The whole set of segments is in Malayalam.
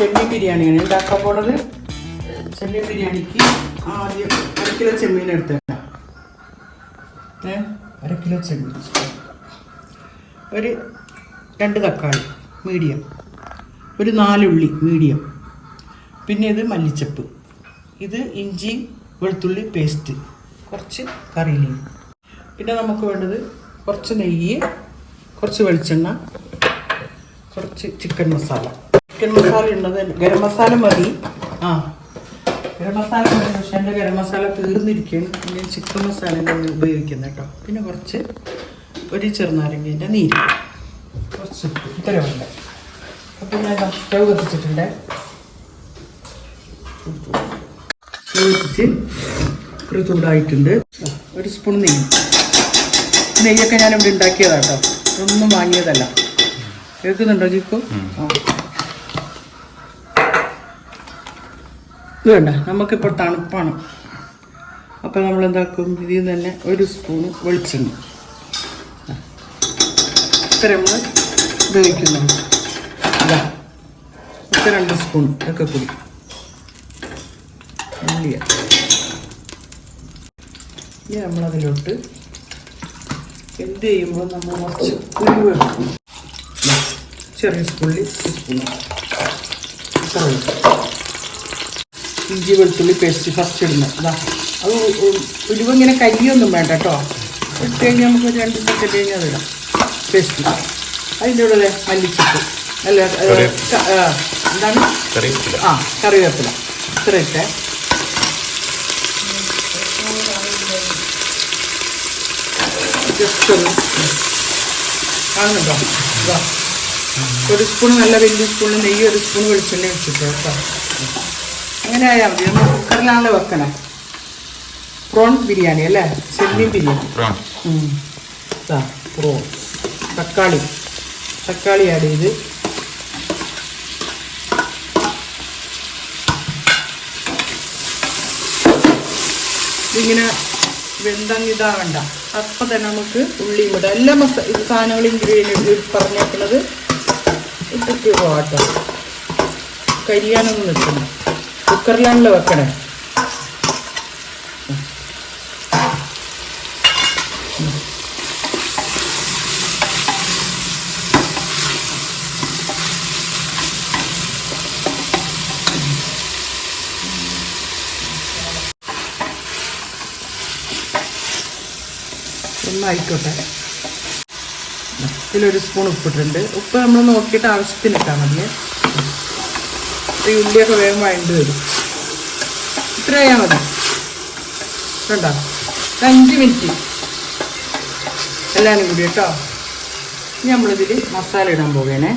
ചെമ്മീൻ ബിരിയാണിയാണ് ഉണ്ടാക്കാൻ പോണത്. ചെമ്മീൻ ബിരിയാണിക്ക് ആദ്യം 1 കിലോ ചെമ്മീൻ എടുത്തേക്കാം. 1 കിലോ ചെമ്മീൻ, ഒരു 2 തക്കാളി മീഡിയം, ഒരു 4 ഉള്ളി മീഡിയം, പിന്നെ ഇത് മല്ലിച്ചപ്പ്, ഇത് ഇഞ്ചി വെളുത്തുള്ളി പേസ്റ്റ്, കുറച്ച് കറി ലീവ്. പിന്നെ നമുക്ക് വേണ്ടത് കുറച്ച് നെയ്യ്, കുറച്ച് വെളിച്ചെണ്ണ, കുറച്ച് ചിക്കൻ മസാല. ചിക്കൻ മസാല ഉള്ളത് ഗരം മസാല മതി. ഗരം മസാല മതി. പക്ഷേ എൻ്റെ ഗരം മസാല തീർന്നിരിക്കുകയാണ്. പിന്നെ ചിക്കൻ മസാല ഉപയോഗിക്കുന്നത് കേട്ടോ. പിന്നെ കുറച്ച് ഒരു ചെറുനാരങ്ങേൻ്റെ നീര്, കുറച്ച് ഇത്രയുണ്ട്. അപ്പം ഞാൻ സ്റ്റൗ കത്തിച്ചിട്ടുണ്ട്. സ്റ്റൗ കത്തിച്ച് ഒരു ചൂടായിട്ടുണ്ട്. 1 സ്പൂൺ നെയ്യൊക്കെ ഞാനിവിടെ ഉണ്ടാക്കിയതാണ് കേട്ടോ, ഒന്നും വാങ്ങിയതല്ല. കേൾക്കുന്നുണ്ടോ ജിക്കോ? ഇത് വേണ്ട, നമുക്കിപ്പോൾ തണുപ്പാണ്. അപ്പോൾ നമ്മൾ എന്താക്കും, ഇതിൽ നിന്ന് തന്നെ 1 സ്പൂണ് വെളിച്ചെണ്ണ ഇത്ര നമ്മൾ ഉപയോഗിക്കുന്നുണ്ട്. ഇതാ ഇത്ര 2 സ്പൂൺ ഒക്കെ കൂടി ഇല്ല. ഇനി നമ്മളതിലോട്ട് എന്ത് ചെയ്യുമ്പോൾ നമ്മൾ കുറച്ച് ഉരുവ് എടുക്കും. ചെറിയ സ്പൂണിൽ 1 സ്പൂൺ ഇഞ്ചി വെളുത്തുള്ളി പേസ്റ്റ് ഫസ്റ്റ് ഇടുന്നത്. അതാ അത് ഉരുവ് ഇങ്ങനെ കരിയൊന്നും വേണ്ട കേട്ടോ. ഇട്ട് കഴിഞ്ഞാൽ നമുക്ക് 2 സെക്കൻഡ് കഴിഞ്ഞാൽ അതിടാം പേസ്റ്റ്. അതിൻ്റെ കൂടെ മല്ലിച്ചപ്പ്, അല്ല എന്താണ്, കറിവേപ്പില ഇത്ര ഇട്ടേ. ജസ്റ്റ് ഒന്ന് കാണുന്നുണ്ടോ? ഇതാ 1 സ്പൂൺ നല്ല വലിയ സ്പൂണിൽ നെയ്യ്, 1 സ്പൂൺ വെളിച്ചെണ്ണ വെച്ചിട്ട് കേട്ടോ. അങ്ങനെ ആയാൽ മതി. നമ്മൾ കുക്കറിലാണല്ലോ വെക്കണേ. പ്രോൺ ബിരിയാണി അല്ലേ, ചെമ്മീൻ ബിരിയാണി. പ്രോൺ. തക്കാളി ആഡ് ചെയ്ത് ഇതിങ്ങനെ വെന്തങ്ങിതാവണ്ട. അപ്പം തന്നെ നമുക്ക് ഉള്ളിയും ഇടാം. എല്ലാ ഇത് സാധനങ്ങളും ഇൻഗ്രീഡിയൻറ്റ് പറഞ്ഞേക്കുന്നത് ഇട്ടിട്ട് പോകട്ടോ. കരിയാനൊന്നും നിൽക്കണം. കുക്കറിലാണല്ലോ വെക്കണേ. ഒന്നായിക്കോട്ടെ. ഇതിൽ1 സ്പൂൺ ഉപ്പിട്ടുണ്ട്. ഉപ്പ് നമ്മൾ നോക്കിയിട്ട് ആവശ്യത്തിന് ഇട്ടാൽ മതിയേ. ഈ ഉള്ളിയൊക്കെ വേഗം വഴണ്ട് വരും. ഇത്ര ആയാൽ മതി കേട്ടോ. 5 മിനിറ്റ് എല്ലാവരും കൂടി കേട്ടോ. ഇനി നമ്മളിതിൽ മസാല ഇടാൻ പോവുകയാണേ.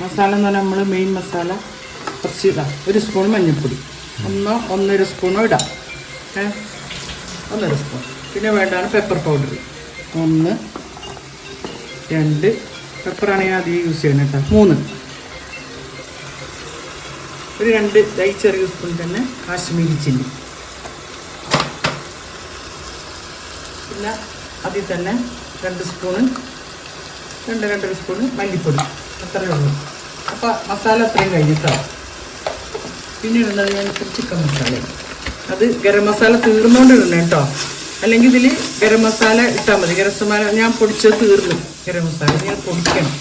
മസാല എന്ന് പറഞ്ഞാൽ നമ്മൾ മെയിൻ മസാല കുറച്ച് ഇടാം. 1 സ്പൂൺ മഞ്ഞൾപ്പൊടി, 1.5 സ്പൂണോ ഇടാം. 1.5 സ്പൂൺ. പിന്നെ വേണ്ടതാണ് പെപ്പർ പൗഡർ. 1 2 പെപ്പറാണെങ്കിൽ അധികം യൂസ് ചെയ്യണം കേട്ടോ. 3 ഒരു 2 ചെറിയ സ്പൂൺ തന്നെ കാശ്മീരി ചില്ലി. പിന്നെ അതിൽ തന്നെ 2 സ്പൂണ് 2.5 സ്പൂണ് മല്ലിപ്പൊടി. അത്രയേ ഉള്ളൂ. അപ്പോൾ മസാല അത്രയും കഴിഞ്ഞിട്ടോ. പിന്നെ ഉള്ളത് ഞാൻ ചിക്കൻ മസാല. അത് ഗരം മസാല തീർന്നുകൊണ്ട് ഇടണം കേട്ടോ. അല്ലെങ്കിൽ ഇതിൽ ഗരം മസാല ഇട്ടാൽ മതി. ഗരം മസാല ഞാൻ പൊടിച്ചത് തീർന്നു. ഗരം മസാല ഞാൻ പൊടിക്കണം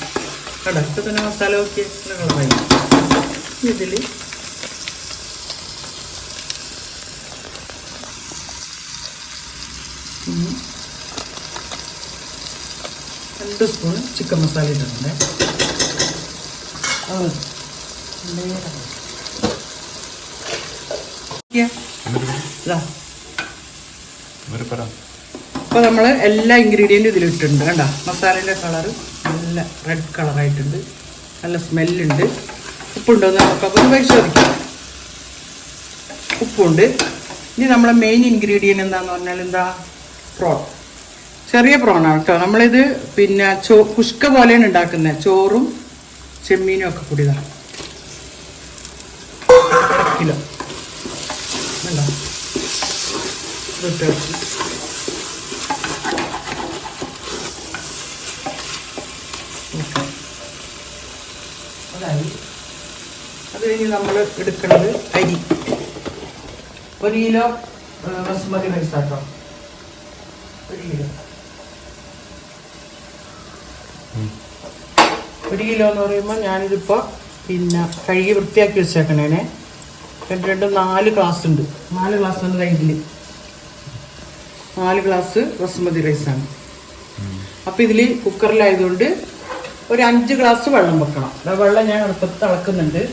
കേട്ടോ. ഇപ്പം തന്നെ മസാല നോക്കിയ കളറായി. ഇതിൽ രണ്ട് സ്പൂൺ ചിക്കൻ മസാല ഇട്ടിട്ടുണ്ട്. അപ്പോൾ നമ്മൾ എല്ലാ ഇൻഗ്രീഡിയൻറ്റും ഇതിലിട്ടുണ്ട് കണ്ടോ. മസാലേൻ്റെ കളറ് നല്ല റെഡ് കളറായിട്ടുണ്ട്. നല്ല സ്മെല്ലുണ്ട്. ഉപ്പുണ്ടോയെന്ന് നോക്കാം, ഒന്ന് പരിശോധിക്കാം. ഉപ്പുണ്ട്. ഇനി നമ്മളെ മെയിൻ ഇൻഗ്രീഡിയൻറ്റ് എന്താണെന്ന് പറഞ്ഞാൽ എന്താ, പ്രോൺ. ചെറിയ പ്രോണാണ് കേട്ടോ. നമ്മളിത് പിന്നെ കുഷ്ക പോലെയാണ് ഉണ്ടാക്കുന്നത്. ചോറും ചെമ്മീനും ഒക്കെ കൂടി ഇതാ 1 കിലോ വേണ്ട. അതായി. അത് ഇനി നമ്മൾ എടുക്കുന്നത് അരി 1 കിലോ ബസുമതി റൈസ് ആട്ടോ. 1 കിലോ 1 കിലോ എന്ന് പറയുമ്പോൾ ഞാനിതിപ്പോൾ പിന്നെ കഴുകി വൃത്തിയാക്കി വെച്ചേക്കണേനെ. 4 ഗ്ലാസ് ഉണ്ട്. 4 ഗ്ലാസ് ഉണ്ട് ഇതിൽ. 4 ഗ്ലാസ് ബസുമതി റൈസാണ്. അപ്പം ഇതിൽ കുക്കറിലായതുകൊണ്ട് ഒരു 5 ഗ്ലാസ് വെള്ളം വെക്കണം. വെള്ളം ഞാൻ അടുപ്പത്ത് തിളക്കുന്നുണ്ട്.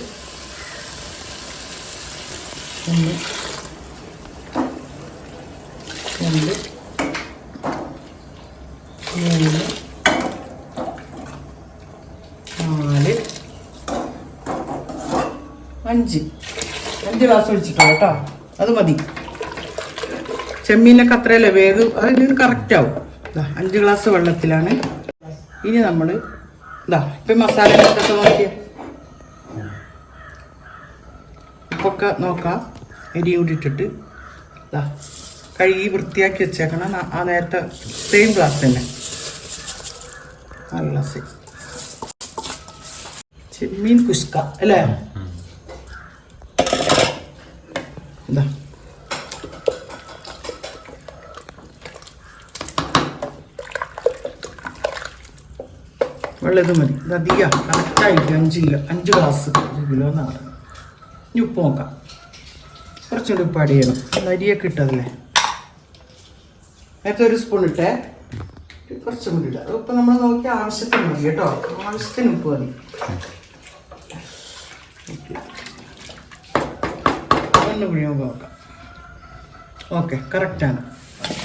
1 2 3 4 5 ഗ്ലാസ് ഒഴിച്ചിട്ടോ കേട്ടോ. അത് മതി. ചെമ്മീനൊക്കെ അത്രയല്ലേ വേഗം, അതിന് കറക്റ്റ് ആവും. 5 ഗ്ലാസ് വെള്ളത്തിലാണ്. ഇനി നമ്മൾ ഇപ്പം മസാല ഇട്ടൊക്കെ നോക്കിയ ഉപ്പൊക്കെ നോക്കാം. അരി കൂടി ഇട്ടിട്ട് കഴുകി വൃത്തിയാക്കി വെച്ചേക്കണം. ആ നേരത്തെ സെയിം ഗ്ലാസ് തന്നെ. നല്ല ചെമ്മീൻ കുഷ്ക അല്ലേ? വെള്ളം ഇത് മതി. ഇത് അധികം കറക്റ്റായിട്ട് 5 ഗ്ലാസ് 1 കിലോ എന്നാണ്. ഇനി ഉപ്പ് നോക്കാം. കുറച്ചുകൂടി ഉപ്പ് ആഡ് ചെയ്യണം. അരിയൊക്കെ ഇട്ടതല്ലേ. നേരത്തെ 1 സ്പൂൺ ഇട്ടേ, കുറച്ചും കൂടി ഇടാം. ഉപ്പ് നമ്മൾ നോക്കി ആവശ്യത്തിന് മതി കേട്ടോ. ആവശ്യത്തിന് ഉപ്പ് മതി. ഒന്നുകൂടി നമുക്ക് നോക്കാം. ഓക്കെ, കറക്റ്റാണ്.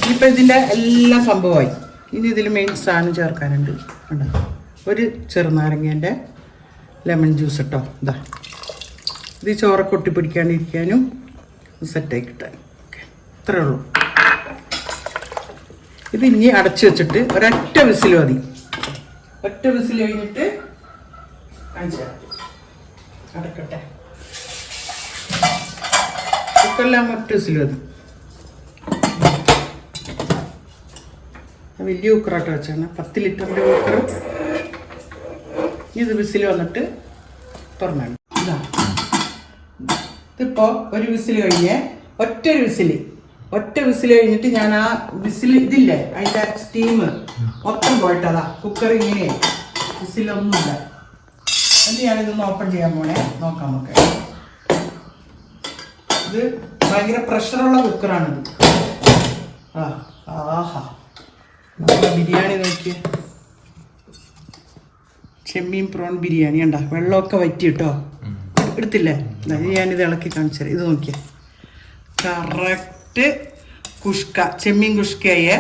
ഇനിയിപ്പോൾ ഇതിൻ്റെ എല്ലാ സംഭവമായി. ഇനി ഇതിൽ മെയിൻ സാധനം ചേർക്കാനുണ്ട്. കണ്ടോ, 1 ചെറുനാരങ്ങേൻ്റെ ലെമൺ ജ്യൂസ് ഇട്ടോ. ഇത് ചോറൊക്കെ ഒട്ടിപ്പിടിക്കാണ്ടിരിക്കാനും സെറ്റായി കിട്ടാനും. ഓക്കെ, ഇത്രയേ ഉള്ളൂ. ഇത് ഇനി അടച്ചു വെച്ചിട്ട് ഒരൊറ്റ വിസിൽ മതി. ഒറ്റ വിസിൽ കഴിഞ്ഞിട്ട് അടക്കട്ടെ. കുക്കറിലാകുമ്പോൾ ഒറ്റ വിസിൽ മതി. വലിയ കുക്കറായിട്ട് വെച്ചാണ്, 10 ലിറ്ററിൻ്റെ കുക്കർ. ഇത് വിസിൽ വന്നിട്ട് തുറന്നാണ്. ഇതിപ്പോൾ 1 വിസിൽ കഴിഞ്ഞ് ഒറ്റ വിസിൽ കഴിഞ്ഞിട്ട് ഞാൻ ആ വിസിൽ ഇതില്ലേ അതിൻ്റെ സ്റ്റീം മൊത്തം പോയിട്ടതാ കുക്കർ ഇങ്ങനെ വിസിലൊന്നുമില്ല. എന്നിട്ട് ഞാനിതൊന്ന് ഓപ്പൺ ചെയ്യാൻ പോണേ. നോക്കാം നമുക്ക്. ഇത് ഭയങ്കര പ്രഷറുള്ള കുക്കറാണിത്. ആഹാ, നമ്മുടെ ബിരിയാണി നോക്കിയേ. ചെമ്മീൻ പ്രോൺ ബിരിയാണി ഉണ്ടോ? വെള്ളമൊക്കെ വറ്റി കേട്ടോ. എടുത്തില്ലേ? ഞാനിത് ഇളക്കി കാണിച്ചു തരാം. ഇത് നോക്കിയേ, കറക്റ്റ് കുഷ്ക, ചെമ്മീൻ കുഷ്കയെ.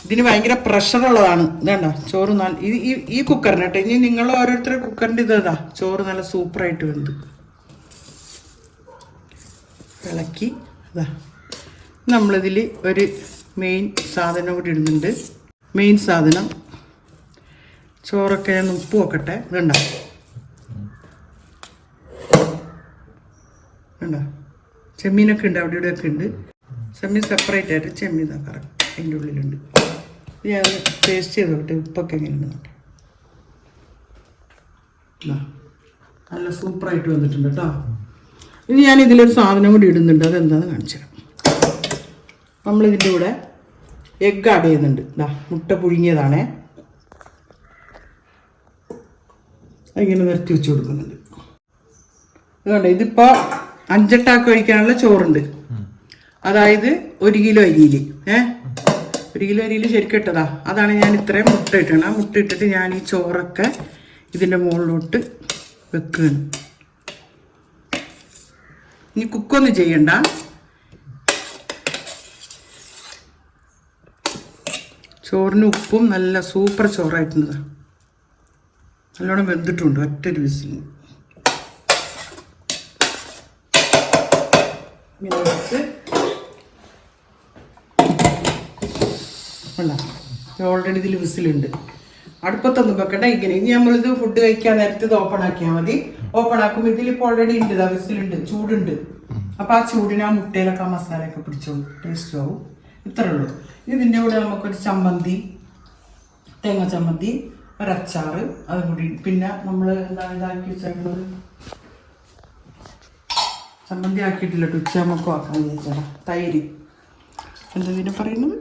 ഇതിന് ഭയങ്കര പ്രഷറുള്ളതാണ്. ഇതാണ്ടോ ചോറ് ഈ കുക്കറിന് കേട്ടോ. ഇനി നിങ്ങൾ ഓരോരുത്തരുടെ കുക്കറിൻ്റെ ഇതാ ചോറ് നല്ല സൂപ്പറായിട്ട് വെന്ത് ഇളക്കി. നമ്മളിതിൽ ഒരു മെയിൻ സാധനം കൂടി ഇടുന്നുണ്ട്. മെയിൻ സാധനം ചോറൊക്കെ ഞാൻ ഉപ്പ് വെക്കട്ടെ. ഇതുണ്ടോ ഉണ്ടോ, ചെമ്മീനൊക്കെ ഉണ്ട് അവിടെ ഇവിടെയൊക്കെ ഉണ്ട്. ചെമ്മീൻ സെപ്പറേറ്റ് ആയിട്ട് ചെമ്മീൻ കറക്റ്റ് അതിൻ്റെ ഉള്ളിലുണ്ട്. ഞാൻ ടേസ്റ്റ് ചെയ്ത് നോക്കട്ടെ ഉപ്പൊക്കെ എങ്ങനെയുണ്ട്. നല്ല സൂപ്പറായിട്ട് വന്നിട്ടുണ്ട് കേട്ടോ. ഇനി ഞാൻ ഇതിലൊരു സാധനം കൂടി ഇടുന്നുണ്ട്. അതെന്താണെന്ന് കാണിച്ചു തരാം. നമ്മളിതിൻ്റെ കൂടെ എഗ്ഗ് ആഡ് ചെയ്യുന്നുണ്ട്. മുട്ട പുഴുങ്ങിയതാണേ. ഇങ്ങനെ നിരത്തി വെച്ച് കൊടുക്കുന്നുണ്ട്. അതുകൊണ്ട് ഇതിപ്പോൾ 5 എട്ടാക്ക് കഴിക്കാനുള്ള ചോറുണ്ട്. അതായത് 1 കിലോ അരിയിൽ 1 കിലോ അരിയിൽ ശരിക്കും ഇട്ടതാ. അതാണ് ഞാൻ ഇത്രയും മുട്ട ഇട്ടണം. ആ മുട്ട ഇട്ടിട്ട് ഞാൻ ഈ ചോറൊക്കെ ഇതിൻ്റെ മുകളിലോട്ട് വെക്കുകയാണ്. ഇനി കുക്കൊന്നും ചെയ്യണ്ട. ചോറിന് ഉപ്പും നല്ല സൂപ്പർ ചോറായിട്ടുണ്ട്. നല്ലോണം വെന്തിട്ടുണ്ട്. ഒറ്റൊരു വിസിൽ ഓൾറെഡി ഇതിൽ വിസിലുണ്ട്. അടുപ്പത്തൊന്നും വെക്കണ്ട. ഇങ്ങനെ ഇനി നമ്മളിത് ഫുഡ് കഴിക്കാൻ നേരത്തെ ഇത് ഓപ്പൺ ആക്കിയാൽ മതി. ഓപ്പൺ ആക്കുമ്പോൾ ഇതിലിപ്പോൾ ഓൾറെഡി ഉണ്ട്, വിസിലുണ്ട്, ചൂടുണ്ട്. അപ്പോൾ ആ ചൂടിന് ആ മുട്ടയിലൊക്കെ ആ മസാലയൊക്കെ പിടിച്ചോളൂ, ടേസ്റ്റ് ആവും. ഇത്രേ ഉള്ളൂ. ഇതിൻ്റെ കൂടെ നമുക്കൊരു ചമ്മന്തി, തേങ്ങ ചമ്മന്തി, ഒരച്ചാറ് അതും കൂടി, പിന്നെ നമ്മൾ എന്താണ് ഇതാക്കി വെച്ചേക്കുന്നത്, ചമ്മന്തി ആക്കിയിട്ടില്ല, ഉച്ചയാകുമ്പോൾ ആക്കാൻ വിചാരിച്ചാൽ തൈര്, എന്തതിനെ പറയുന്നത്,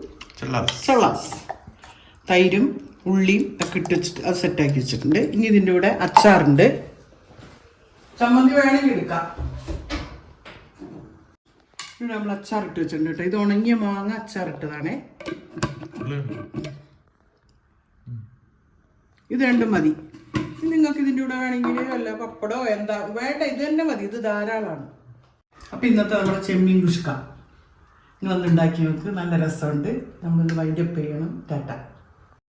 ചള്ളാസ്. തൈരും ഉള്ളിയും ഒക്കെ ഇട്ട് വെച്ചിട്ട് അത് സെറ്റാക്കി വെച്ചിട്ടുണ്ട്. ഇനി ഇതിൻ്റെ കൂടെ അച്ചാറുണ്ട്. ചമ്മന്തി വേണമെങ്കിൽ എടുക്കാം. ഇവിടെ നമ്മൾ അച്ചാറിട്ട് വെച്ചിട്ടുണ്ട് കേട്ടോ. ഇത് ഉണങ്ങിയ മാങ്ങ അച്ചാറിട്ടതാണേ. ഇത് രണ്ടും മതി. നിങ്ങൾക്ക് ഇതിൻ്റെ കൂടെ വേണമെങ്കിൽ വല്ല പപ്പടോ എന്താ വേണ്ട, ഇത് തന്നെ മതി, ഇത് ധാരാളമാണ്. അപ്പം ഇന്നത്തെ നമ്മുടെ ചെമ്മീൻ കുഷ്ക നിങ്ങളൊന്ന് ഉണ്ടാക്കി നോക്ക്, നല്ല രസമുണ്ട്. നമ്മളിത് വൈൻഡപ്പ് ചെയ്യണം. ടാറ്റ.